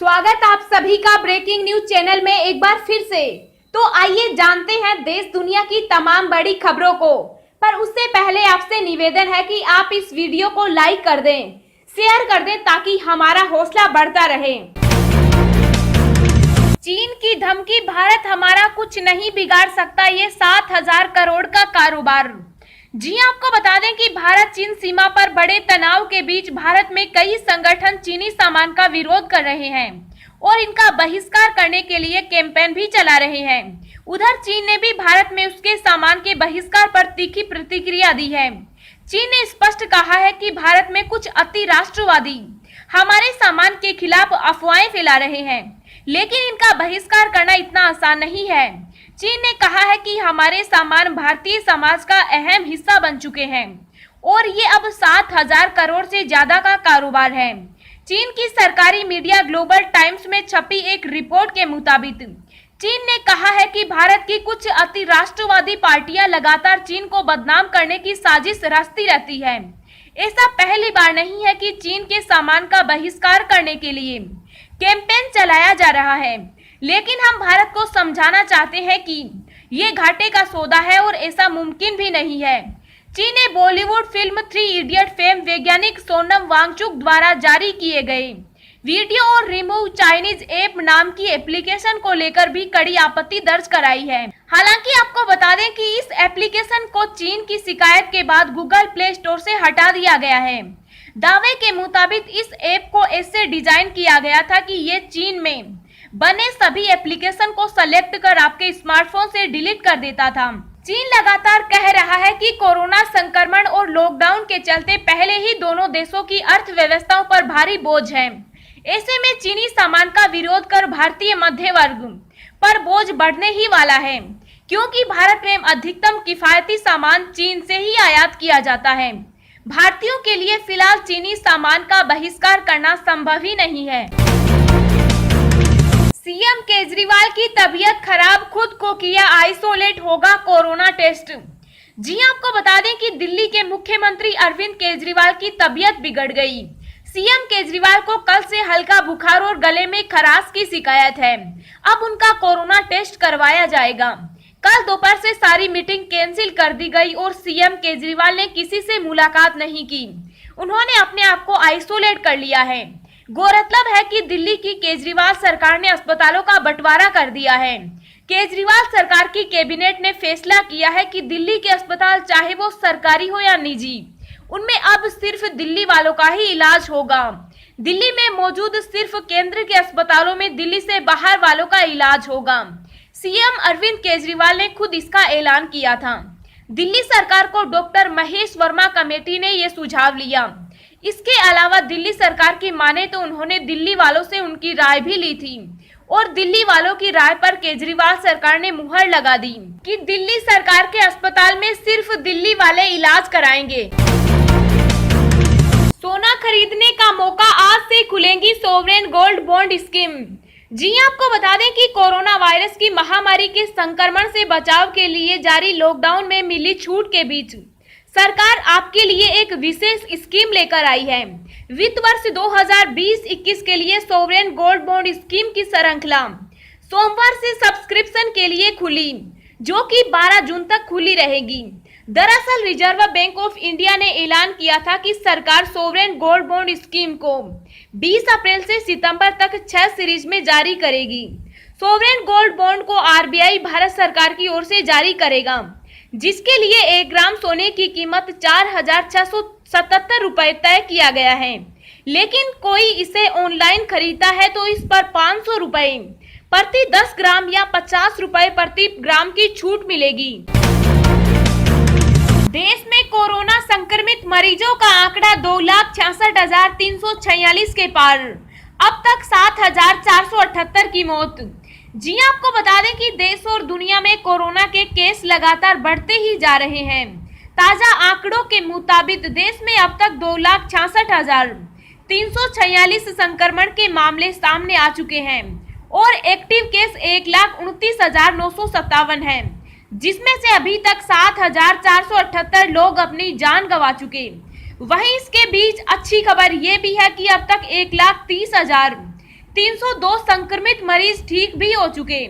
स्वागत आप सभी का ब्रेकिंग न्यूज चैनल में एक बार फिर से। तो आइए जानते हैं देश दुनिया की तमाम बड़ी खबरों को। पर उससे पहले आपसे निवेदन है कि आप इस वीडियो को लाइक कर दें, शेयर कर दें ताकि हमारा हौसला बढ़ता रहे। चीन की धमकी, भारत हमारा कुछ नहीं बिगाड़ सकता, ये 7,000 करोड़ का कारोबार। जी आपको बता दें कि भारत चीन सीमा पर बड़े तनाव के बीच भारत में कई संगठन चीनी सामान का विरोध कर रहे हैं और इनका बहिष्कार करने के लिए कैंपेन भी चला रहे हैं। उधर चीन ने भी भारत में उसके सामान के बहिष्कार पर तीखी प्रतिक्रिया दी है। चीन ने स्पष्ट कहा है कि भारत में कुछ अति राष्ट्रवादी हमारे सामान के खिलाफ अफवाहें फैला रहे हैं, लेकिन इनका बहिष्कार करना इतना आसान नहीं है। चीन ने कहा है कि हमारे सामान भारतीय समाज का अहम हिस्सा बन चुके हैं और ये अब 7,000 करोड़ से ज्यादा का कारोबार है। चीन की सरकारी मीडिया ग्लोबल टाइम्स में छपी एक रिपोर्ट के मुताबिक चीन ने कहा है कि भारत की कुछ अति राष्ट्रवादी पार्टियां लगातार चीन को बदनाम करने की साजिश रचती रहती है। ऐसा पहली बार नहीं है कि चीन के सामान का बहिष्कार करने के लिए कैंपेन चलाया जा रहा है, लेकिन हम भारत को समझाना चाहते हैं कि ये घाटे का सौदा है और ऐसा मुमकिन भी नहीं है। चीन ने बॉलीवुड फिल्म 3 इडियट फेम वैज्ञानिक सोनम वांगचुक द्वारा जारी किए गए वीडियो और रिमूव चाइनीज ऐप नाम की एप्लीकेशन को लेकर भी कड़ी आपत्ति दर्ज कराई है। हालांकि आपको बता दें कि इस एप्लीकेशन को चीन की शिकायत के बाद गूगल प्ले स्टोर से हटा दिया गया है। दावे के मुताबिक इस ऐप को ऐसे डिजाइन किया गया था कि ये चीन में बने सभी एप्लीकेशन को सेलेक्ट कर आपके स्मार्टफोन से डिलीट कर देता था। चीन लगातार कह रहा है कि कोरोना संक्रमण और लॉकडाउन के चलते पहले ही दोनों देशों की अर्थव्यवस्थाओं पर भारी बोझ है। ऐसे में चीनी सामान का विरोध कर भारतीय मध्य वर्ग पर बोझ बढ़ने ही वाला है, क्योंकि भारत में अधिकतम किफायती सामान चीन से ही आयात किया जाता है। भारतीयों के लिए फिलहाल चीनी सामान का बहिष्कार करना संभव ही नहीं है। सीएम केजरीवाल की तबीयत खराब, खुद को किया आइसोलेट, होगा कोरोना टेस्ट। जी आपको बता दें कि दिल्ली के मुख्यमंत्री अरविंद केजरीवाल की तबीयत बिगड़ गई। सीएम केजरीवाल को कल से हल्का बुखार और गले में खराश की शिकायत है। अब उनका कोरोना टेस्ट करवाया जाएगा। कल दोपहर से सारी मीटिंग कैंसिल कर दी गई और सीएम केजरीवाल ने किसी से मुलाकात नहीं की। उन्होंने अपने आप को आइसोलेट कर लिया है। गौरतलब है कि दिल्ली की केजरीवाल सरकार ने अस्पतालों का बंटवारा कर दिया है। केजरीवाल सरकार की कैबिनेट ने फैसला किया है कि दिल्ली के अस्पताल चाहे वो सरकारी हो या निजी, उनमें अब सिर्फ दिल्ली वालों का ही इलाज होगा। दिल्ली में मौजूद सिर्फ केंद्र के अस्पतालों में दिल्ली से बाहर वालों का इलाज होगा। सीएम अरविंद केजरीवाल ने खुद इसका ऐलान किया था। दिल्ली सरकार को डॉक्टर महेश वर्मा कमेटी ने ये सुझाव लिया। इसके अलावा दिल्ली सरकार की माने तो उन्होंने दिल्ली वालों से उनकी राय भी ली थी और दिल्ली वालों की राय पर केजरीवाल सरकार ने मुहर लगा दी कि दिल्ली सरकार के अस्पताल में सिर्फ दिल्ली वाले इलाज कराएंगे। सोना खरीदने का मौका, आज से खुलेंगी सोवरेन गोल्ड बॉन्ड स्कीम। जी आपको बता दें कि कोरोना वायरस की महामारी के संक्रमण से बचाव के लिए जारी लॉकडाउन में मिली छूट के बीच सरकार आपके लिए एक विशेष स्कीम लेकर आई है। वित्त वर्ष 2020-21 के लिए सोवरेन गोल्ड बॉन्ड स्कीम की श्रृंखला सोमवार से सब्सक्रिप्शन के लिए खुली, जो कि 12 जून तक खुली रहेगी। दरअसल रिजर्व बैंक ऑफ इंडिया ने ऐलान किया था कि सरकार सोवरेन गोल्ड बॉन्ड स्कीम को 20 अप्रैल से सितंबर तक 6 सीरीज में जारी करेगी। सोवरेन गोल्ड बॉन्ड को आरबीआई भारत सरकार की ओर से जारी करेगा, जिसके लिए 1 ग्राम सोने की कीमत 4,677 रुपए तय किया गया है। लेकिन कोई इसे ऑनलाइन खरीदता है तो इस पर 500 रुपए प्रति 10 ग्राम या 50 रुपए प्रति ग्राम की छूट मिलेगी। देश में कोरोना संक्रमित मरीजों का आंकड़ा 2,66,346 के पार, अब तक 7,478 की मौत। जी आपको बता दें कि देश और दुनिया में कोरोना के केस लगातार बढ़ते ही जा रहे हैं। ताजा आंकड़ों के मुताबिक देश में अब तक 2,66,346 संक्रमण के मामले सामने आ चुके हैं और एक्टिव केस 1,29,957 हैं, जिसमें से अभी तक 7,478 लोग अपनी जान गंवा चुके। वहीं इसके बीच अच्छी खबर ये भी है कि अब तक 1,30,000 302 संक्रमित मरीज ठीक भी हो चुके।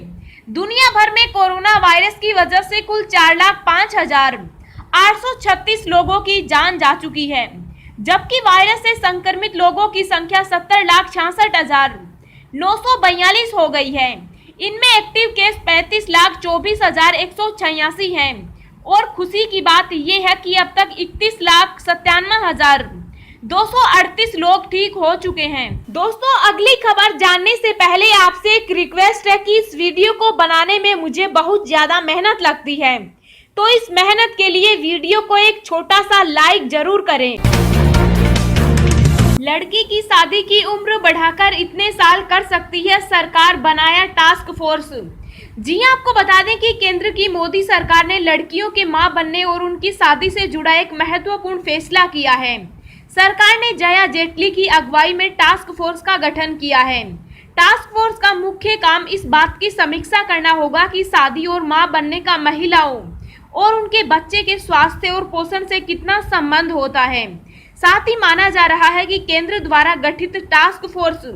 दुनिया भर में कोरोना वायरस की वजह से कुल 4,05,836 लोगों की जान जा चुकी है, जबकि वायरस से संक्रमित लोगों की संख्या 70,66,942 हो गई है। इनमें एक्टिव केस 35,24,186 हैं और खुशी की बात यह है कि अब तक 31,97,238 लोग ठीक हो चुके हैं। दोस्तों, अगली खबर जानने से पहले आपसे एक रिक्वेस्ट है कि इस वीडियो को बनाने में मुझे बहुत ज्यादा मेहनत लगती है, तो इस मेहनत के लिए वीडियो को एक छोटा सा लाइक जरूर करें। लड़की की शादी की उम्र बढ़ाकर इतने साल कर सकती है सरकार, बनाया टास्क फोर्स। जी हां, आपको बता दें कि केंद्र की मोदी सरकार ने लड़कियों के मां बनने और उनकी शादी से जुड़ा एक महत्वपूर्ण फैसला किया है। सरकार ने जया जेटली की अगुवाई में टास्क फोर्स का गठन किया है। टास्क फोर्स का मुख्य काम इस बात की समीक्षा करना होगा कि शादी और मां बनने का महिलाओं और उनके बच्चे के स्वास्थ्य और पोषण से कितना संबंध होता है। साथ ही माना जा रहा है कि केंद्र द्वारा गठित टास्क फोर्स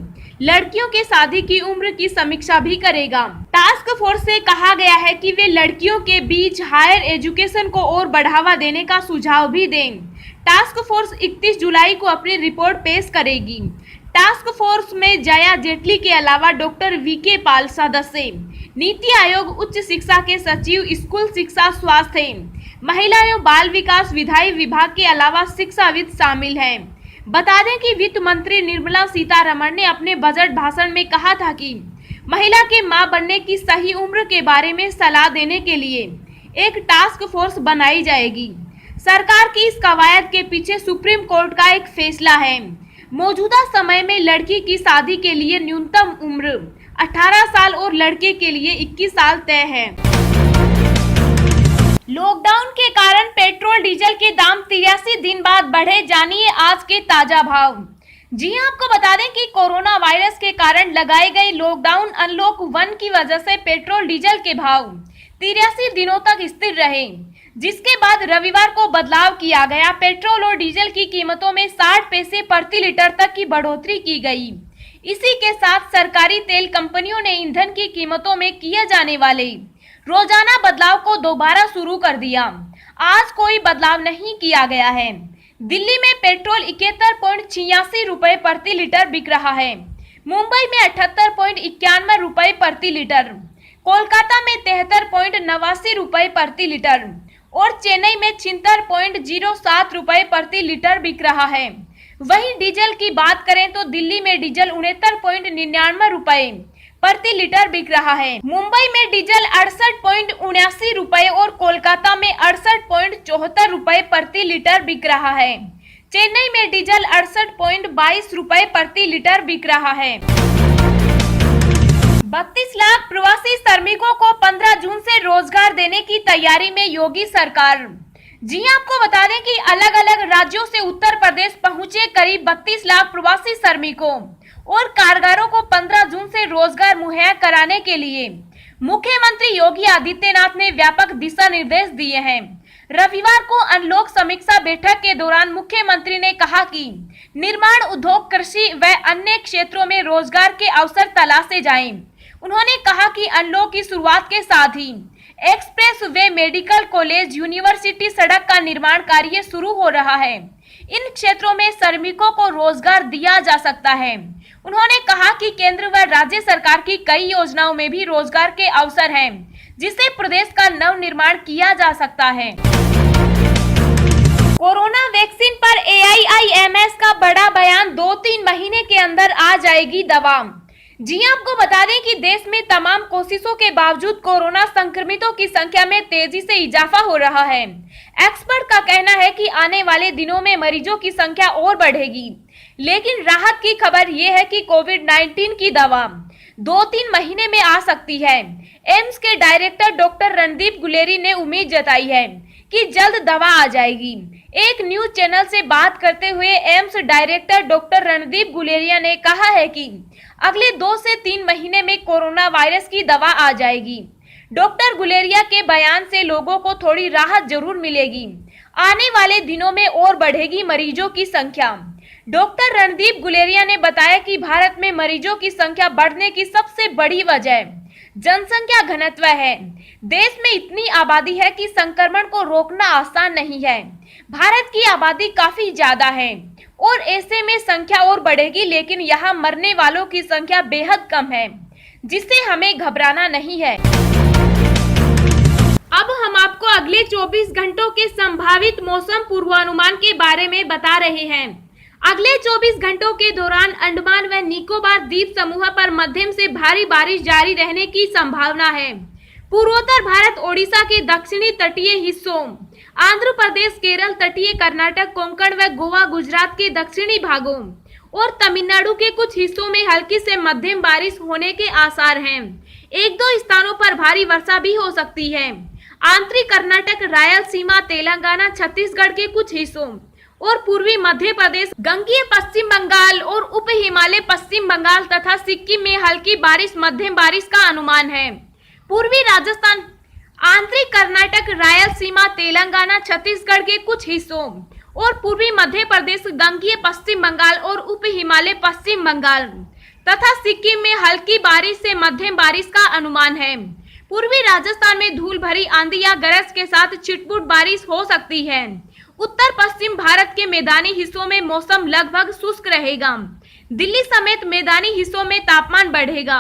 लड़कियों के शादी की उम्र की समीक्षा भी करेगा। टास्क फोर्स से कहा गया है कि वे लड़कियों के बीच हायर एजुकेशन को और बढ़ावा देने का सुझाव भी दें। टास्क फोर्स 31 जुलाई को अपनी रिपोर्ट पेश करेगी। टास्क फोर्स में जया जेटली के अलावा डॉक्टर वीके पॉल सदस्य, नीति आयोग, उच्च शिक्षा के सचिव, स्कूल शिक्षा, स्वास्थ्य, महिला एवं बाल विकास, विधायी विभाग के अलावा शिक्षाविद शामिल हैं। बता दें कि वित्त मंत्री निर्मला सीतारमण ने अपने बजट भाषण में कहा था कि महिला के मां बनने की सही उम्र के बारे में सलाह देने के लिए एक टास्क फोर्स बनाई जाएगी। सरकार की इस कवायद के पीछे सुप्रीम कोर्ट का एक फैसला है। मौजूदा समय में लड़की की शादी के लिए न्यूनतम उम्र 18 साल और लड़के के लिए 21 साल तय है। लॉकडाउन के कारण पेट्रोल डीजल के दाम 83 दिन बाद बढ़े, जानिए आज के ताजा भाव। जी हां, आपको बता दें कि कोरोना वायरस के कारण लगाए गए लॉकडाउन अनलॉक 1 की वजह से पेट्रोल डीजल के भाव 83 दिनों तक स्थिर रहे, जिसके बाद रविवार को बदलाव किया गया। पेट्रोल और डीजल की कीमतों में 60 पैसे प्रति लीटर तक की बढ़ोतरी की गई। इसी के साथ सरकारी तेल कंपनियों ने ईंधन की कीमतों में किए जाने वाले रोजाना बदलाव को दोबारा शुरू कर दिया। आज कोई बदलाव नहीं किया गया है। दिल्ली में पेट्रोल 71.86 रुपए प्रति लीटर बिक रहा है, मुंबई में 78.91 रुपए प्रति लीटर, कोलकाता में 73.89 रुपए प्रति लीटर और चेन्नई में 76.07 रुपए प्रति लीटर बिक रहा है। वहीं डीजल की बात करें तो दिल्ली में डीजल 69.99 रुपए प्रति लीटर बिक रहा है, मुंबई में डीजल 68.79 रुपए और कोलकाता में 68.74 रुपए प्रति लीटर बिक रहा है। चेन्नई में डीजल 68.22 रुपए प्रति लीटर बिक रहा है। 32 लाख प्रवासी श्रमिकों को 15 जून से रोजगार देने की तैयारी में योगी सरकार। जी आपको बता दें कि अलग अलग राज्यों से उत्तर प्रदेश पहुंचे करीब 32 लाख प्रवासी श्रमिकों और कामगारों को 15 जून से रोजगार मुहैया कराने के लिए मुख्यमंत्री योगी आदित्यनाथ ने व्यापक दिशा निर्देश दिए हैं। रविवार को अनलॉक समीक्षा बैठक के दौरान मुख्यमंत्री ने कहा कि निर्माण उद्योग, कृषि व अन्य क्षेत्रों में रोजगार के अवसर तलाशे जाएं। उन्होंने कहा कि अनलॉक की शुरुआत के साथ ही express way, medical college, university, सड़क का निर्माण कार्य शुरू हो रहा है। इन क्षेत्रों में श्रमिकों को रोजगार दिया जा सकता है। उन्होंने कहा कि केंद्र व राज्य सरकार की कई योजनाओं में भी रोजगार के अवसर हैं, जिससे प्रदेश का नव निर्माण किया जा सकता है। कोरोना वैक्सीन पर AIIMS का बड़ा बयान, 2-3 महीने के अंदर आ जाएगी दवा। जी आपको बता दें कि देश में तमाम कोशिशों के बावजूद कोरोना संक्रमितों की संख्या में तेजी से इजाफा हो रहा है। एक्सपर्ट का कहना है कि आने वाले दिनों में मरीजों की संख्या और बढ़ेगी, लेकिन राहत की खबर यह है कि कोविड-19 की दवा 2-3 महीने में आ सकती है। एम्स के डायरेक्टर डॉक्टर रणदीप गुलेरी ने उम्मीद जताई है कि जल्द दवा आ जाएगी। एक न्यूज चैनल से बात करते हुए AIIMS director doctor Randeep Guleria ने कहा है कि अगले 2 से 3 महीने में कोरोना वायरस की दवा आ जाएगी। डॉक्टर गुलेरिया के बयान से लोगों को थोड़ी राहत जरूर मिलेगी। आने वाले दिनों में और बढ़ेगी मरीजों की संख्या। डॉक्टर रणदीप गुलेरिया ने बताया कि भारत में मरीजों की संख्या बढ़ने की सबसे बड़ी वजह जनसंख्या घनत्व है। देश में इतनी आबादी है कि संक्रमण को रोकना आसान नहीं है। भारत की आबादी काफी ज्यादा है और ऐसे में संख्या और बढ़ेगी, लेकिन यहाँ मरने वालों की संख्या बेहद कम है, जिससे हमें घबराना नहीं है। अब हम आपको अगले 24 घंटों के संभावित मौसम पूर्वानुमान के बारे में बता रहे हैं। अगले 24 घंटों के दौरान अंडमान व निकोबार द्वीप समूह पर मध्यम से भारी बारिश जारी रहने की संभावना है। पूर्वोत्तर भारत, ओडिशा के दक्षिणी तटीय हिस्सों, आंध्र प्रदेश, केरल, तटीय कर्नाटक, कोंकण व गोवा, गुजरात के दक्षिणी भागों और तमिलनाडु के कुछ हिस्सों में हल्की से मध्यम बारिश होने के आसार हैं। एक दो स्थानों पर भारी वर्षा भी हो सकती है। आंतरिक कर्नाटक, रायलसीमा, तेलंगाना, छत्तीसगढ़ के कुछ हिस्सों और पूर्वी मध्य प्रदेश, गंगीय पश्चिम बंगाल और उप हिमालय पश्चिम बंगाल तथा सिक्किम में हल्की बारिश, मध्यम बारिश का अनुमान है। पूर्वी राजस्थान, आंतरिक कर्नाटक, रायलसीमा, तेलंगाना, छत्तीसगढ़ के कुछ हिस्सों और पूर्वी मध्य प्रदेश, गंगीय पश्चिम बंगाल और उप हिमालय पश्चिम बंगाल तथा सिक्किम में हल्की बारिश से मध्यम बारिश का अनुमान है। पूर्वी राजस्थान में धूल भरी आंधी या गरज के साथ छिटपुट बारिश हो सकती है। उत्तर पश्चिम भारत के मैदानी हिस्सों में मौसम लगभग शुष्क रहेगा। दिल्ली समेत मैदानी हिस्सों में तापमान बढ़ेगा।